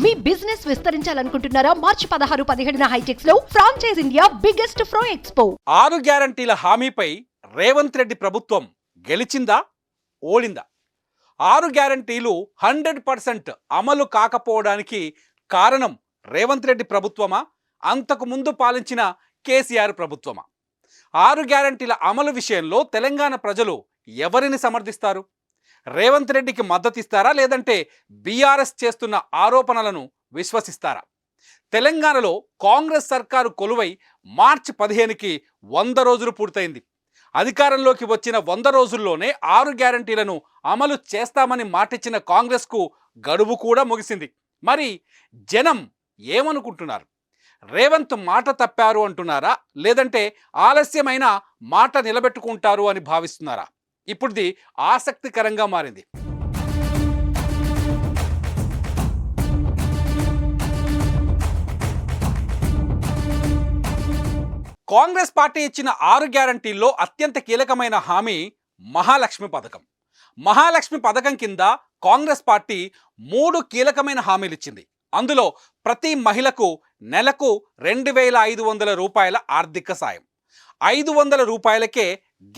మీ business విస్తరించాలనుకుంటున్నారా? మార్చి 16-17 హైటెక్స్ లో franchise India biggest ఫ్రో expo. 6 గ్యారంటీల హామీపై రేవంత్ రెడ్డి ప్రభుత్వం గెలిచిందా ఓడిందా? 6 గ్యారంటీలు 100% అమలు కాకపోవడానికి కారణం రేవంత్ రెడ్డి ప్రభుత్వమా, అంతకు ముందు పాలించిన కేసీఆర్ ప్రభుత్వమా? 6 గ్యారంటీల అమలు విషయంలో తెలంగాణ ప్రజలు ఎవరిని సమర్థిస్తారు? రేవంత్ రెడ్డికి మద్దతిస్తారా, లేదంటే బీఆర్ఎస్ చేస్తున్న ఆరోపణలను విశ్వసిస్తారా? తెలంగాణలో కాంగ్రెస్ సర్కారు కొలువై మార్చి 15కి 100 రోజులు పూర్తయింది. అధికారంలోకి వచ్చిన 100 రోజుల్లోనే 6 గ్యారంటీలను అమలు చేస్తామని మాటిచ్చిన కాంగ్రెస్కు గడువు కూడా ముగిసింది. మరి జనం ఏమనుకుంటున్నారు? రేవంత్ మాట తప్పారు అంటున్నారా, లేదంటే ఆలస్యమైన మాట నిలబెట్టుకుంటారు అని భావిస్తున్నారా? ఇప్పుడుది ఆసక్తికరంగా మారింది. కాంగ్రెస్ పార్టీ ఇచ్చిన 6 గ్యారంటీల్లో అత్యంత కీలకమైన హామీ మహాలక్ష్మి పథకం. మహాలక్ష్మి పథకం కింద కాంగ్రెస్ పార్టీ 3 కీలకమైన హామీలు ఇచ్చింది. అందులో ప్రతి మహిళకు నెలకు 2,500 రూపాయల ఆర్థిక సాయం, 500 రూపాయలకే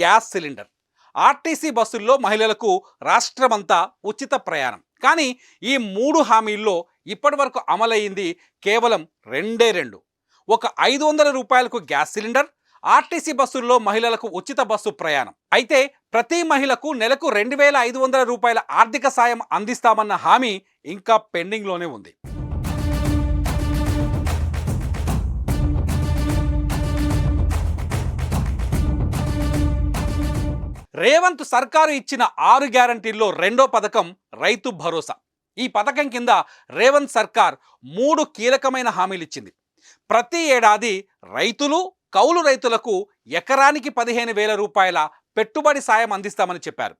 గ్యాస్ సిలిండర్, ఆర్టీసీ బస్సుల్లో మహిళలకు రాష్ట్రమంతా ఉచిత ప్రయాణం. కానీ ఈ 3 హామీల్లో ఇప్పటి వరకు అమలయ్యింది కేవలం 2. ఒక 500 రూపాయలకు గ్యాస్ సిలిండర్, ఆర్టీసీ బస్సుల్లో మహిళలకు ఉచిత బస్సు ప్రయాణం. అయితే ప్రతి మహిళకు నెలకు 2,500 రూపాయల ఆర్థిక సాయం అందిస్తామన్న హామీ ఇంకా పెండింగ్లోనే ఉంది. రేవంత్ సర్కారు ఇచ్చిన 6 గ్యారంటీల్లో రెండో పథకం రైతు భరోసా. ఈ పథకం కింద రేవంత్ సర్కార్ 3 కీలకమైన హామీలు ఇచ్చింది. ప్రతి ఏడాది రైతులు, కౌలు రైతులకు ఎకరానికి 15,000 రూపాయల పెట్టుబడి సాయం అందిస్తామని చెప్పారు.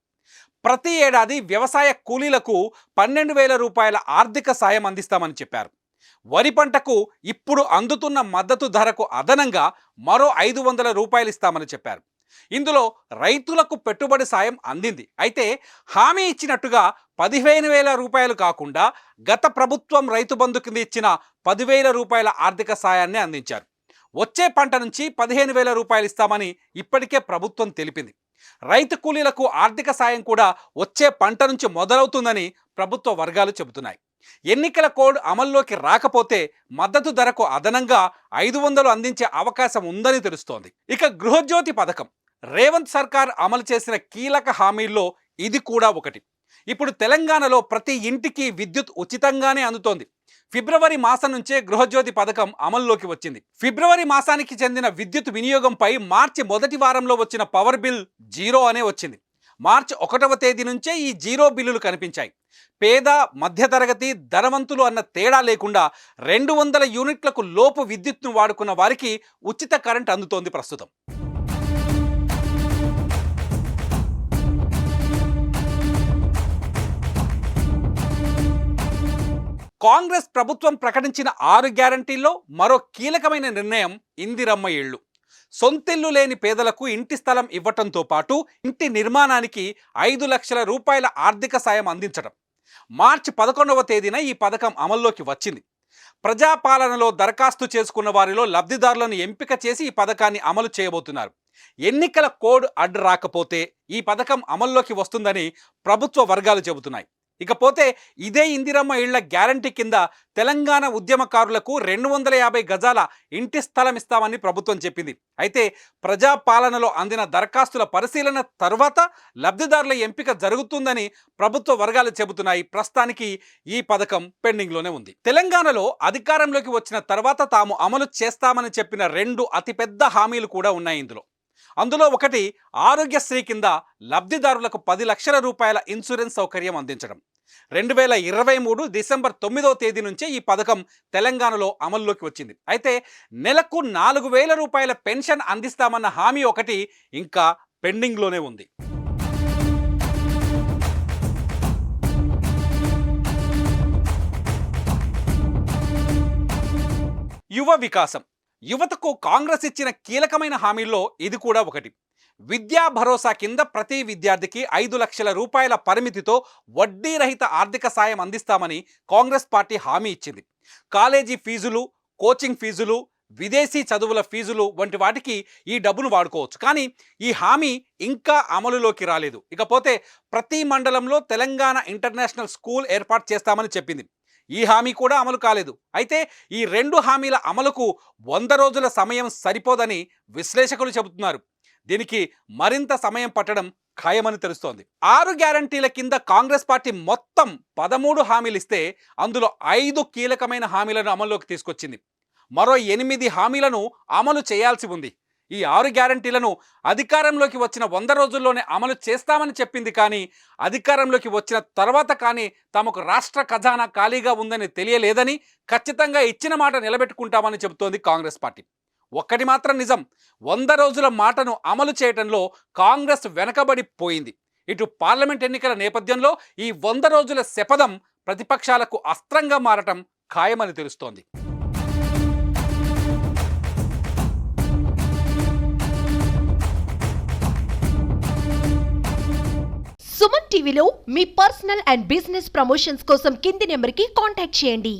ప్రతి ఏడాది వ్యవసాయ కూలీలకు 12,000 రూపాయల ఆర్థిక సాయం అందిస్తామని చెప్పారు. వరి పంటకు ఇప్పుడు అందుతున్న మద్దతు ధరకు అదనంగా మరో 500 రూపాయలు ఇస్తామని చెప్పారు. ఇందులో రైతులకు పెట్టుబడి సాయం అందింది. అయితే హామీ ఇచ్చినట్టుగా 15,000 రూపాయలు కాకుండా గత ప్రభుత్వం రైతు బంధు కింద ఇచ్చిన 10,000 రూపాయల ఆర్థిక సాయాన్ని అందించారు. వచ్చే పంట నుంచి 15,000 రూపాయలు ఇస్తామని ఇప్పటికే ప్రభుత్వం తెలిపింది. రైతు కూలీలకు ఆర్థిక సాయం కూడా వచ్చే పంట నుంచి మొదలవుతుందని ప్రభుత్వ వర్గాలు చెబుతున్నాయి. ఎన్నికల కోడ్ అమల్లోకి రాకపోతే మద్దతు ధరకు అదనంగా 500 అందించే అవకాశం ఉందని తెలుస్తోంది. ఇక గృహజ్యోతి పథకం రేవంత్ సర్కార్ అమలు చేసిన కీలక హామీల్లో ఇది కూడా ఒకటి. ఇప్పుడు తెలంగాణలో ప్రతి ఇంటికి విద్యుత్ ఉచితంగానే అందుతోంది. ఫిబ్రవరి మాసం నుంచే గృహజ్యోతి పథకం అమల్లోకి వచ్చింది. ఫిబ్రవరి మాసానికి చెందిన విద్యుత్ వినియోగంపై మార్చి మొదటి వారంలో వచ్చిన పవర్ బిల్ 0 అనే వచ్చింది. మార్చి 1వ తేదీ నుంచే ఈ 0 బిల్లులు కనిపించాయి. పేద, మధ్యతరగతి, ధనవంతులు అన్న తేడా లేకుండా 200 యూనిట్లకు లోపు విద్యుత్ను వాడుకున్న వారికి ఉచిత కరెంట్ అందుతోంది ప్రస్తుతం. కాంగ్రెస్ ప్రభుత్వం ప్రకటించిన 6 గ్యారంటీల్లో మరో కీలకమైన నిర్ణయం ఇందిరమ్మ ఇళ్ళు. సొంతిల్లు లేని పేదలకు ఇంటి స్థలం ఇవ్వటంతో పాటు ఇంటి నిర్మాణానికి 5 లక్షల రూపాయల ఆర్థిక సాయం అందించడం. మార్చి 11వ తేదీన ఈ పథకం అమల్లోకి వచ్చింది. ప్రజాపాలనలో దరఖాస్తు చేసుకున్న వారిలో లబ్ధిదారులను ఎంపిక చేసి ఈ పథకాన్ని అమలు చేయబోతున్నారు. ఎన్నికల కోడ్ అడ్డు రాకపోతే ఈ పథకం అమల్లోకి వస్తుందని ప్రభుత్వ వర్గాలు చెబుతున్నాయి. ఇకపోతే ఇదే ఇందిరమ్మ ఇళ్ల గ్యారంటీ కింద తెలంగాణ ఉద్యమకారులకు 250 గజాల ఇంటి స్థలం ఇస్తామని ప్రభుత్వం చెప్పింది. అయితే ప్రజాపాలనలో అందిన దరఖాస్తుల పరిశీలన తర్వాత లబ్ధిదారుల ఎంపిక జరుగుతుందని ప్రభుత్వ వర్గాలు చెబుతున్నాయి. ప్రస్తుతానికి ఈ పథకం పెండింగ్లోనే ఉంది. తెలంగాణలో అధికారంలోకి వచ్చిన తర్వాత తాము అమలు చేస్తామని చెప్పిన 2 అతిపెద్ద హామీలు కూడా ఉన్నాయి. అందులో ఒకటి ఆరోగ్యశ్రీ కింద లబ్ధిదారులకు 10 లక్షల రూపాయల ఇన్సూరెన్స్ సౌకర్యం అందించడం. 2023 డిసెంబర్ 9వ తేదీ నుంచే ఈ పథకం తెలంగాణలో అమల్లోకి వచ్చింది. అయితే నెలకు 4,000 రూపాయల పెన్షన్ అందిస్తామన్న హామీ ఒకటి ఇంకా పెండింగ్లోనే ఉంది. యువ వికాసం యువతకు కాంగ్రెస్ ఇచ్చిన కీలకమైన హామీల్లో ఇది కూడా ఒకటి. విద్యా భరోసా కింద ప్రతి విద్యార్థికి 5 లక్షల రూపాయల పరిమితితో వడ్డీ రహిత ఆర్థిక సాయం అందిస్తామని కాంగ్రెస్ పార్టీ హామీ ఇచ్చింది. కాలేజీ ఫీజులు, కోచింగ్ ఫీజులు, విదేశీ చదువుల ఫీజులు వంటి వాటికి ఈ డబ్బును వాడుకోవచ్చు. కానీ ఈ హామీ ఇంకా అమలులోకి రాలేదు. ఇకపోతే ప్రతి మండలంలో తెలంగాణ ఇంటర్నేషనల్ స్కూల్ ఏర్పాటు చేస్తామని చెప్పింది. ఈ హామీ కూడా అమలు కాలేదు. అయితే ఈ 2 హామీల అమలుకు 100 రోజుల సమయం సరిపోదని విశ్లేషకులు చెబుతున్నారు. దీనికి మరింత సమయం పట్టడం ఖాయమని తెలుస్తోంది. 6 గ్యారంటీల కింద కాంగ్రెస్ పార్టీ మొత్తం 13 హామీలు ఇస్తే అందులో 5 కీలకమైన హామీలను అమల్లోకి తీసుకొచ్చింది. మరో 8 హామీలను అమలు చేయాల్సి ఉంది. ఈ 6 గ్యారంటీలను అధికారంలోకి వచ్చిన 100 రోజుల్లోనే అమలు చేస్తామని చెప్పింది. కానీ అధికారంలోకి వచ్చిన తర్వాత కానీ తమకు రాష్ట్ర ఖజానా ఖాళీగా ఉందని తెలియలేదని, ఖచ్చితంగా ఇచ్చిన మాట నిలబెట్టుకుంటామని చెబుతోంది కాంగ్రెస్ పార్టీ. ఒక్కటి మాత్రం నిజం, 100 రోజుల మాటను అమలు చేయడంలో కాంగ్రెస్ వెనకబడిపోయింది. ఇటు పార్లమెంట్ ఎన్నికల నేపథ్యంలో ఈ 100 రోజుల శపథం ప్రతిపక్షాలకు అస్త్రంగా మారటం ఖాయమని తెలుస్తోంది. సుమన్ టీవీలో మీ పర్సనల్ అండ్ బిజినెస్ ప్రమోషన్స్ కోసం కింది నెంబర్కి కాంటాక్ట్ చేయండి.